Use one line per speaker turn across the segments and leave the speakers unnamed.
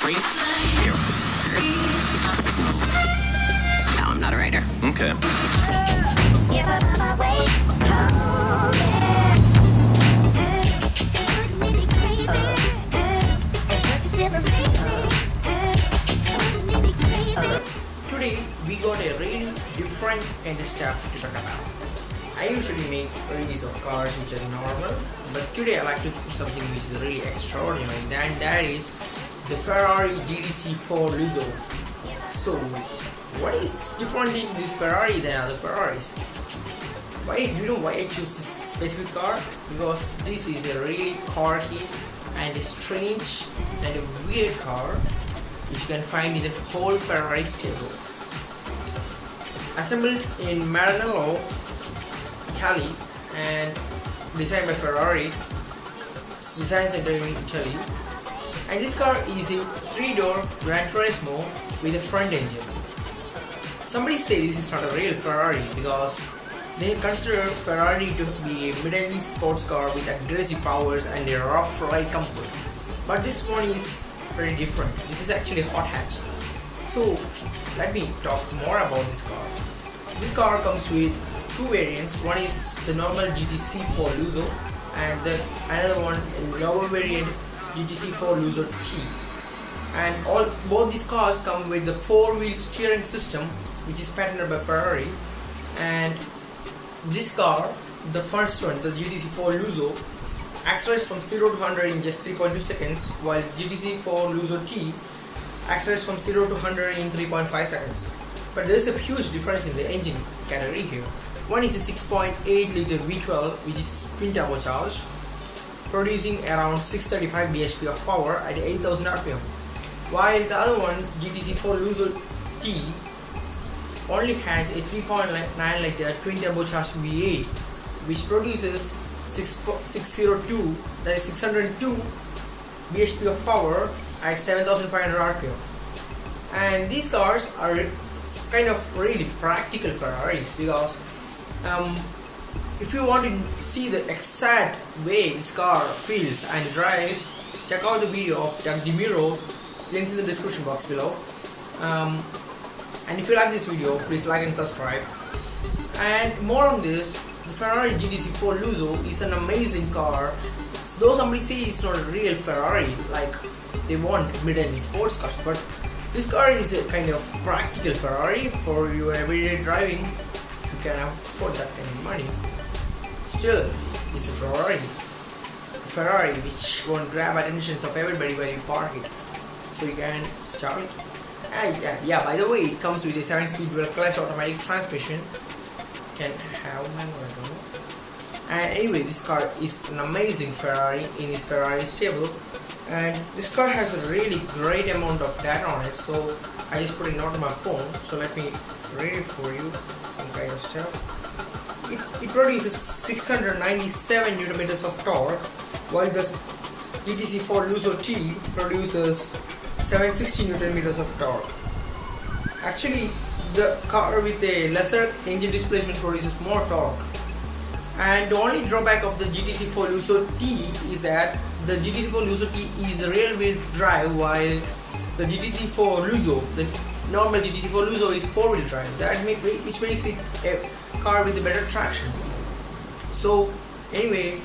No, I'm not a writer.
Okay.
Today we got a really different kind of stuff to talk about. I usually make reviews of cars which are normal, but today I like to put something which is really extraordinary, and that is the Ferrari GTC4 Lusso. So, what is different in this Ferrari than other Ferraris? Do you know why I choose this specific car? Because this is a really quirky and a strange and a weird car which you can find in the whole Ferrari stable. Assembled in Maranello, Italy, and designed by Ferrari Design Center in Italy. And this car is a 3-door Gran Turismo with a front engine. Somebody say this is not a real Ferrari because they consider Ferrari to be a mid-engine sports car with aggressive powers and a rough ride comfort. But this one is very different. This is actually a hot hatch. So let me talk more about this car. This car comes with two variants. One is the normal GTC4 Lusso and another one a lower variant GTC4 Lusso T. And both these cars come with the 4-wheel steering system which is patented by Ferrari. And this car, the first one, the GTC4 Lusso, accelerates from 0 to 100 in just 3.2 seconds, while GTC4 Lusso T accelerates from 0 to 100 in 3.5 seconds. But there is a huge difference in the engine category here. One is a 6.8 liter V12 which is twin turbocharged, producing around 635 bhp of power at 8000 rpm, while the other one, GTC4 Lusso T, only has a 3.9 liter twin turbocharged V8 which produces 602 bhp of power at 7500 rpm. And these cars are kind of really practical Ferraris because if you want to see the exact way this car feels and drives, check out the video of Doug DeMiro, links in the description box below. And if you like this video, please like and subscribe. And more on this, the Ferrari GTC4 Lusso is an amazing car. Though somebody says it's not a real Ferrari, like they want mid-engine sports cars, but this car is a kind of practical Ferrari for your everyday driving. You can afford that kind of money. Still, it's a Ferrari which won't grab attentions of everybody when you park it. So you can start it. And yeah, by the way, it comes with a 7-speed dual clutch automatic transmission. Can have manual, I don't know. And anyway, this car is an amazing Ferrari in its Ferrari stable, and this car has a really great amount of data on it, so I just put a note on my phone. So let me read it for you, some kind of stuff. It produces 697 Nm of torque, while the GTC4 Lusso T produces 760 Nm of torque. Actually, the car with a lesser engine displacement produces more torque. And the only drawback of the GTC4 Lusso T is that the GTC4 Lusso T is a rear-wheel drive, while the GTC4 Lusso, the normal GTC4 Lusso, is 4-wheel drive. Which makes it a car with a better traction. So anyway,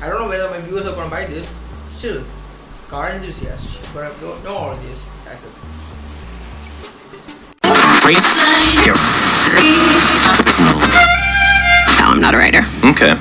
I don't know whether my viewers are gonna buy this. Still, car enthusiast, but I don't know all this. That's it.
No, I'm not a writer.
Okay.